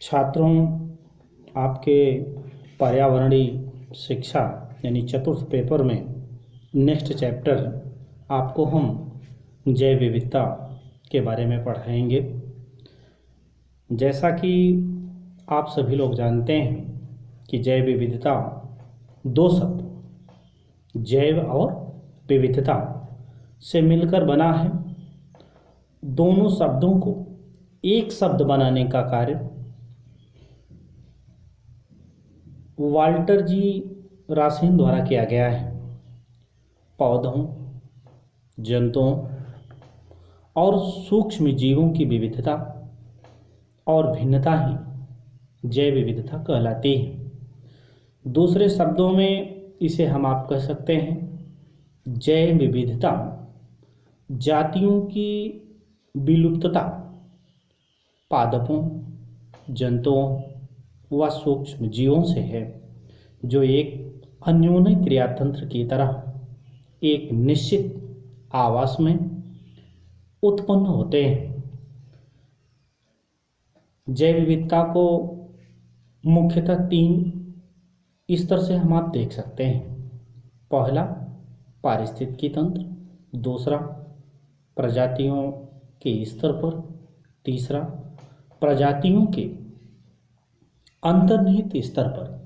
छात्रों, आपके पर्यावरणीय शिक्षा यानी चतुर्थ पेपर में नेक्स्ट चैप्टर आपको हम जैव विविधता के बारे में पढ़ाएंगे। जैसा कि आप सभी लोग जानते हैं कि जैव विविधता दो शब्द जैव और विविधता से मिलकर बना है। दोनों शब्दों को एक शब्द बनाने का कार्य वाल्टर जी रासेन द्वारा किया गया है। पौधों, जंतुओं और सूक्ष्म जीवों की विविधता और भिन्नता ही जैव विविधता कहलाती है। दूसरे शब्दों में इसे हम आप कह सकते हैं जैव विविधता जातियों की विलुप्तता पादपों, जंतुओं व सूक्ष्म जीवों से है, जो एक अन्योन्य क्रियातंत्र की तरह एक निश्चित आवास में उत्पन्न होते हैं। जैव विविधता को मुख्यतः 3 स्तर से हम आप देख सकते हैं। पहला पारिस्थितिकी तंत्र, दूसरा प्रजातियों के स्तर पर, तीसरा प्रजातियों के अंतर्निहित स्तर पर।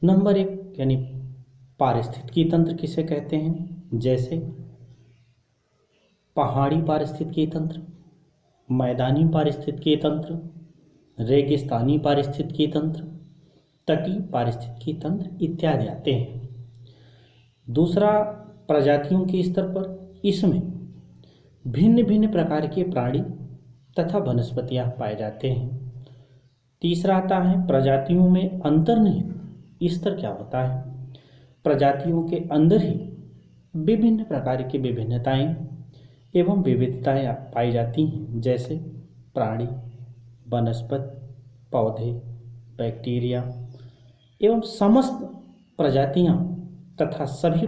नंबर 1 यानी पारिस्थितिकी तंत्र किसे कहते हैं? जैसे पहाड़ी पारिस्थितिकी तंत्र, मैदानी पारिस्थितिकी तंत्र, रेगिस्तानी पारिस्थितिकी तंत्र, तटीय पारिस्थितिकी तंत्र इत्यादि आते हैं। दूसरा प्रजातियों के स्तर पर, इसमें भिन्न भिन्न प्रकार के प्राणी तथा वनस्पतियां पाए जाते हैं। तीसरा आता है प्रजातियों में अंतर्निहित स्तर क्या होता है? प्रजातियों के अंदर ही विभिन्न प्रकार की विभिन्नताएं एवं विविधताएं पाई जाती हैं, जैसे प्राणी, वनस्पति, पौधे, बैक्टीरिया एवं समस्त प्रजातियां तथा सभी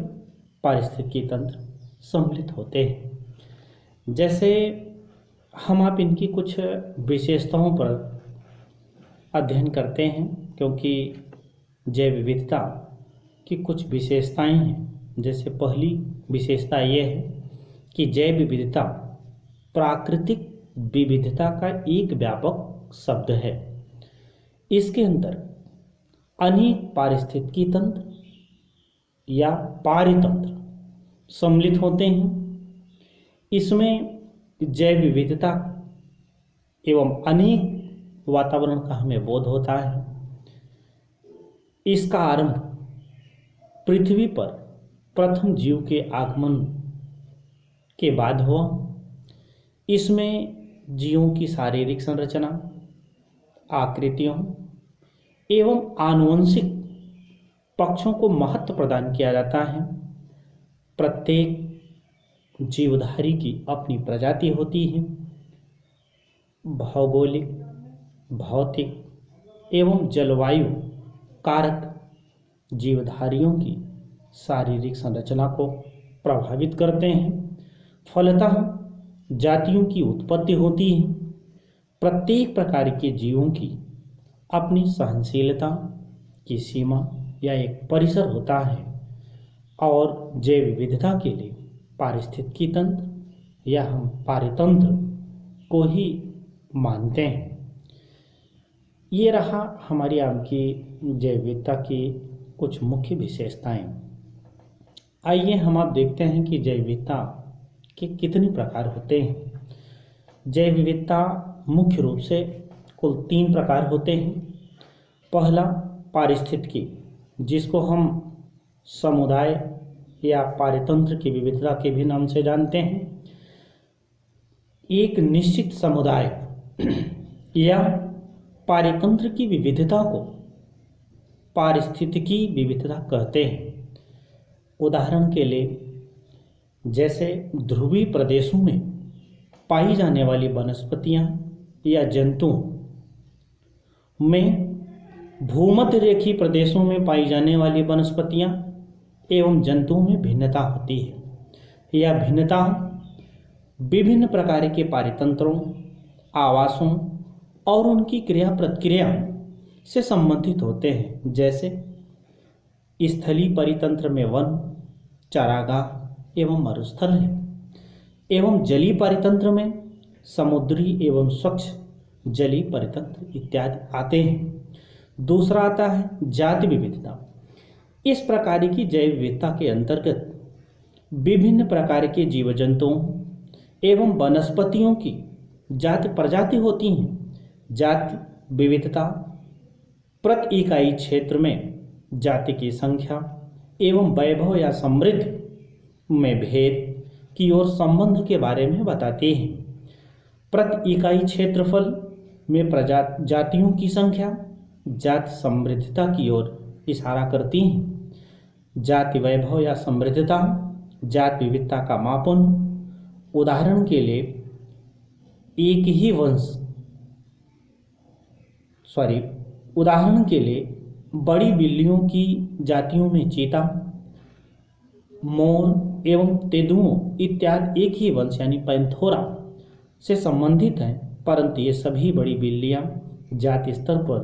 पारिस्थितिकी तंत्र सम्मिलित होते हैं। जैसे हम आप इनकी कुछ विशेषताओं पर अध्ययन करते हैं, क्योंकि जैव विविधता की कुछ विशेषताएं हैं। जैसे पहली विशेषता यह है कि जैव विविधता प्राकृतिक विविधता का एक व्यापक शब्द है। इसके अंदर अनेक पारिस्थितिकी तंत्र या पारितंत्र सम्मिलित होते हैं। इसमें जैव विविधता एवं अनेक वातावरण का हमें बोध होता है। इसका आरंभ पृथ्वी पर प्रथम जीव के आगमन के बाद हुआ। इसमें जीवों की शारीरिक संरचना, आकृतियों एवं आनुवंशिक पक्षों को महत्व प्रदान किया जाता है। प्रत्येक जीवधारी की अपनी प्रजाति होती है। भौगोलिक, भौतिक एवं जलवायु कारक जीवधारियों की शारीरिक संरचना को प्रभावित करते हैं। फलतः जातियों की उत्पत्ति होती है। प्रत्येक प्रकार के जीवों की अपनी सहनशीलता की सीमा या एक परिसर होता है, और जैव विविधता के लिए पारिस्थितिकी तंत्र या हम पारितंत्र को ही मानते हैं। ये रहा हमारी आपकी जैव विविधता की कुछ मुख्य विशेषताएं। आइए हम आप देखते हैं कि जैव विविधता के कितने प्रकार होते हैं। जैव विविधता मुख्य रूप से कुल 3 प्रकार होते हैं। पहला पारिस्थितिकी, जिसको हम समुदाय या पारितंत्र की विविधता के भी नाम से जानते हैं। एक निश्चित समुदाय या पारितंत्र की विविधता को पारिस्थितिकी विविधता कहते हैं। उदाहरण के लिए, जैसे ध्रुवीय प्रदेशों में पाई जाने वाली वनस्पतियां या जंतुओं में भूमध्य रेखीय प्रदेशों में पाई जाने वाली वनस्पतियां एवं जंतुओं में भिन्नता होती है। यह भिन्नता विभिन्न प्रकार के पारितंत्रों, आवासों और उनकी क्रिया प्रतिक्रिया से संबंधित होते हैं। जैसे स्थलीय परितंत्र में वन, चारागाह एवं मरुस्थल है, एवं जलीय परितंत्र में समुद्री एवं स्वच्छ जलीय परितंत्र इत्यादि आते हैं। दूसरा आता है जाति विविधता। इस प्रकार की जैव विविधता के अंतर्गत विभिन्न प्रकार के जीव जंतुओं एवं वनस्पतियों की जाति प्रजाति होती हैं। जाति विविधता प्रति इकाई क्षेत्र में जाति की संख्या एवं वैभव या समृद्धि में भेद की ओर संबंध के बारे में बताती है। प्रति इकाई क्षेत्रफल में जातियों की संख्या जाति समृद्धता की ओर इशारा करती हैं। जाति वैभव या समृद्धता जाति विविधता का मापन। उदाहरण के लिए बड़ी बिल्लियों की जातियों में चीता, मोर एवं तेंदुओं इत्यादि एक ही वंश यानी पैंथोरा से संबंधित हैं, परंतु ये सभी बड़ी बिल्लियां जाति स्तर पर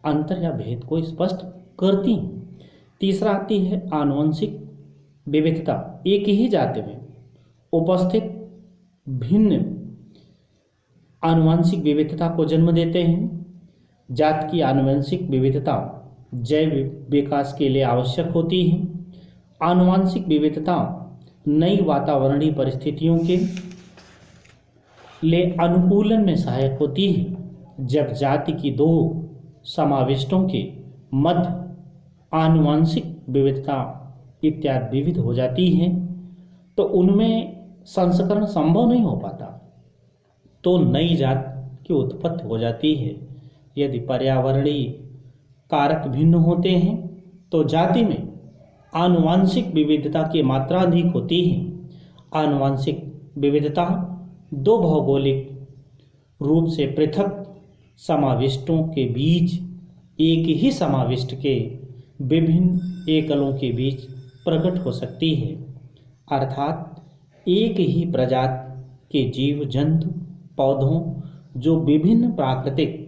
अंतर या भेद को स्पष्ट करती हैं। तीसरा आती है आनुवंशिक विविधता। एक ही जाति में उपस्थित भिन्न आनुवंशिक विविधता को जन्म देते हैं। जाति की आनुवंशिक विविधता जैव विकास के लिए आवश्यक होती है। आनुवंशिक विविधता नई वातावरणीय परिस्थितियों के लिए अनुकूलन में सहायक होती है। जब जाति की दो समाविष्टों के मध्य आनुवंशिक विविधता इत्यादि विविध हो जाती है तो उनमें संस्करण संभव नहीं हो पाता, तो नई जाति की उत्पत्ति हो जाती है। यदि पर्यावरणीय कारक भिन्न होते हैं तो जाति में आनुवंशिक विविधता की मात्रा अधिक होती है। आनुवंशिक विविधता दो भौगोलिक रूप से पृथक समाविष्टों के बीच एक ही समाविष्ट के विभिन्न एकलों के बीच प्रकट हो सकती है। अर्थात एक ही प्रजाति के जीव जंतु पौधों जो विभिन्न प्राकृतिक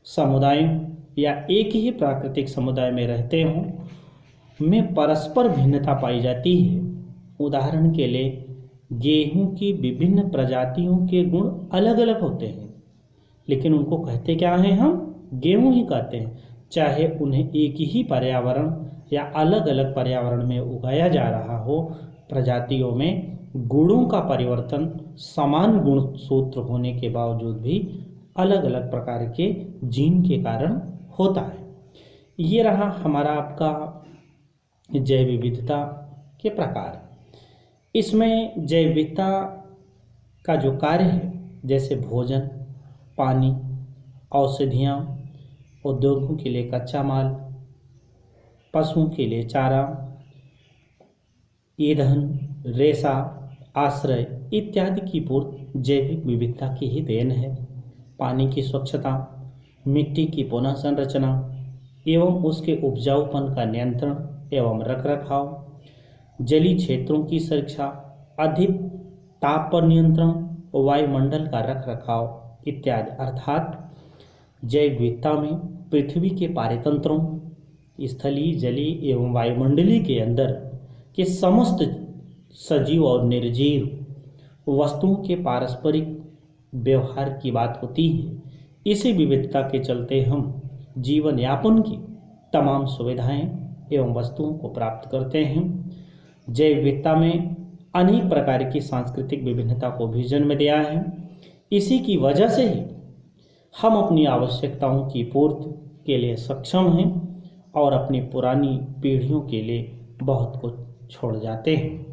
समुदायों या एक ही प्राकृतिक समुदाय में रहते हों में परस्पर भिन्नता पाई जाती है। उदाहरण के लिए गेहूं की विभिन्न प्रजातियों के गुण अलग अलग होते हैं, लेकिन उनको कहते क्या हैं? हम गेहूं ही कहते हैं, चाहे उन्हें एक ही पर्यावरण या अलग अलग पर्यावरण में उगाया जा रहा हो। प्रजातियों में गुणों का परिवर्तन समान गुण सूत्र होने के बावजूद भी अलग अलग प्रकार के जीन के कारण होता है। ये रहा हमारा आपका जैव विविधता के प्रकार। इसमें जैव विविधता का जो कार्य है, जैसे भोजन, पानी, औषधियाँ, उद्योगों के लिए कच्चा माल, पशुओं के लिए चारा, ईंधन, रेशा, आश्रय इत्यादि की पूर्ति जैविक विविधता की ही देन है। पानी की स्वच्छता, मिट्टी की पुनः संरचना एवं उसके उपजाऊपन का नियंत्रण एवं रखरखाव, जलीय क्षेत्रों की सुरक्षा, अधिक ताप पर नियंत्रण, वायुमंडल का रखरखाव इत्यादि। अर्थात जैव विविधता में पृथ्वी के पारेतंत्रों, स्थलीय, जलीय एवं वायुमंडलीय के अंदर के समस्त सजीव और निर्जीव वस्तुओं के पारस्परिक व्यवहार की बात होती है। इसी विविधता के चलते हम जीवन यापन की तमाम सुविधाएं एवं वस्तुओं को प्राप्त करते हैं। जैव विविधता में अनेक प्रकार की सांस्कृतिक विभिन्नता को भी जन्म दिया है। इसी की वजह से ही हम अपनी आवश्यकताओं की पूर्ति के लिए सक्षम हैं और अपनी पुरानी पीढ़ियों के लिए बहुत कुछ छोड़ जाते हैं।